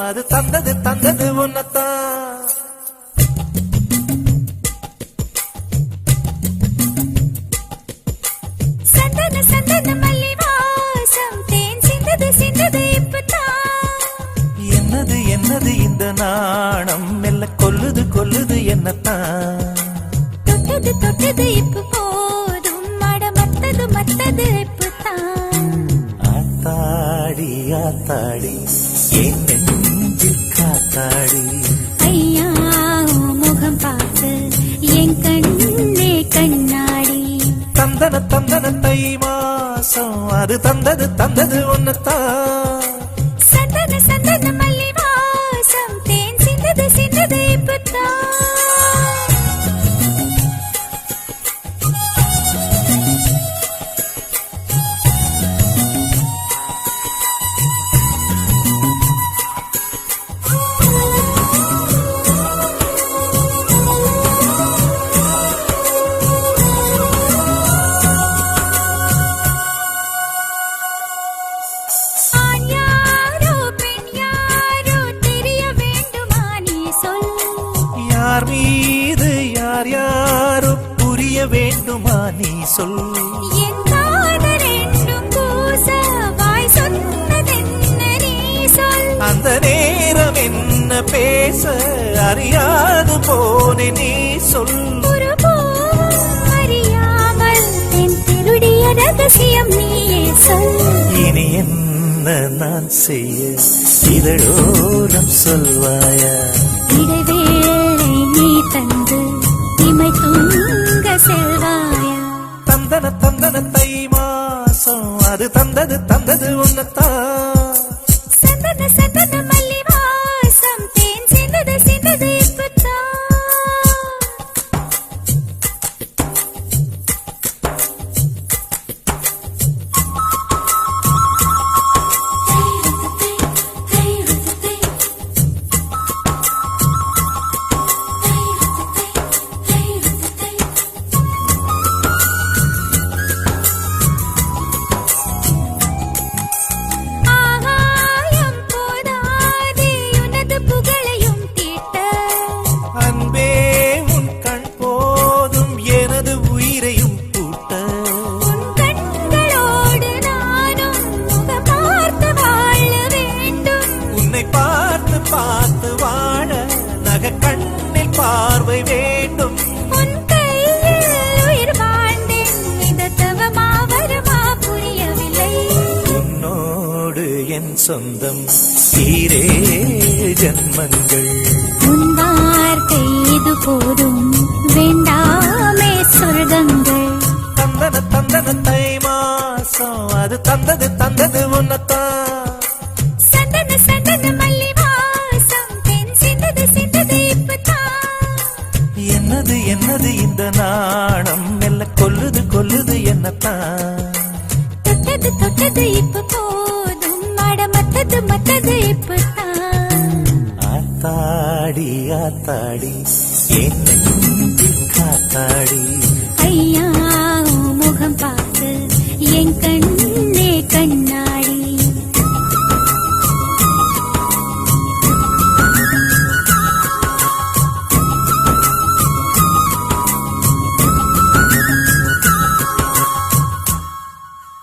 அது தந்தது தந்தது உன்னத்தான். சந்தன சந்தன மல்லி வாசம் தேன் சிந்தது சிந்தது இப்பதான். என்னது என்னது இந்த நாணம் மெல்ல கொல்லுது கொல்லுது என்னத்தான். தொட்டது தொட்டது இப்ப போதும் மட மத்தது மத்தது இப்பதான். ஆத்தாடி ஆத்தாடி என் நெஞ்சில் காத்தாடி. ஐயா முகம் பார்த்து என் கண்ணே கண்ணாடி. தந்தன தந்தன தை மாசம் அது தந்தது தந்தது ஒன்னத்தான். சந்தன சந்தன மல்லி வாசம் தேன் சிந்தது சிந்தது இப்பதான். யார் மீது யார் யாரோ புரிய வேண்டுமா நீ சொல். என் காதல் என்றும் கூச வாய் சொன்னதென்ன நீ சொல். அந்த நேரம் என்ன பேச அறியாது போனே நீ சொல். ஒரு பூவும் அறியாமல் என் திருடிய ரகசியம் நீயே சொல். இனி என்ன நான் செய்ய இதழோரம் சொல்வாயா. இடைவேளை நீ தந்து இமை தூங்க செல்வாயா. தந்தன தந்தன தை மாசம் அது தந்தது தந்தது உன்னத்தான். சந்தன சந்தன மல்லி வாசம் தேன் சிந்தது சிந்தது இப்பதான். பார்த்து வாழ நக கண்ணில் பார்வை வேண்டும். உன் கையில் உயிர் வாழ்ந்தேன் இந்த தவமா வருமா புரியவில்லை. உன்னோடு என் சொந்தம் ஈரே ஜன்மங்கள். உன் வார்த்தை இது போதும் வேண்டாமே சொர்க்கங்கள். தந்தன தந்தன தை மாசம் அது தந்தது தந்தது உன்னத்தான். சந்தன சந்தன மல்லி வாசம் தென் சிந்தது சிந்தது இப்பதான். என்னது என்னது இந்த நாணம் மெல்ல கொல்லுது கொல்லுது என்னத்தான். தொட்டது தொட்டது இப்ப போதும் மட மத்தது மத்தது இப்பதான். ஆத்தாடி ஆத்தாடி என் நெஞ்சில் காத்தாடி. ஐயா முகம் பார்த்து என் கண்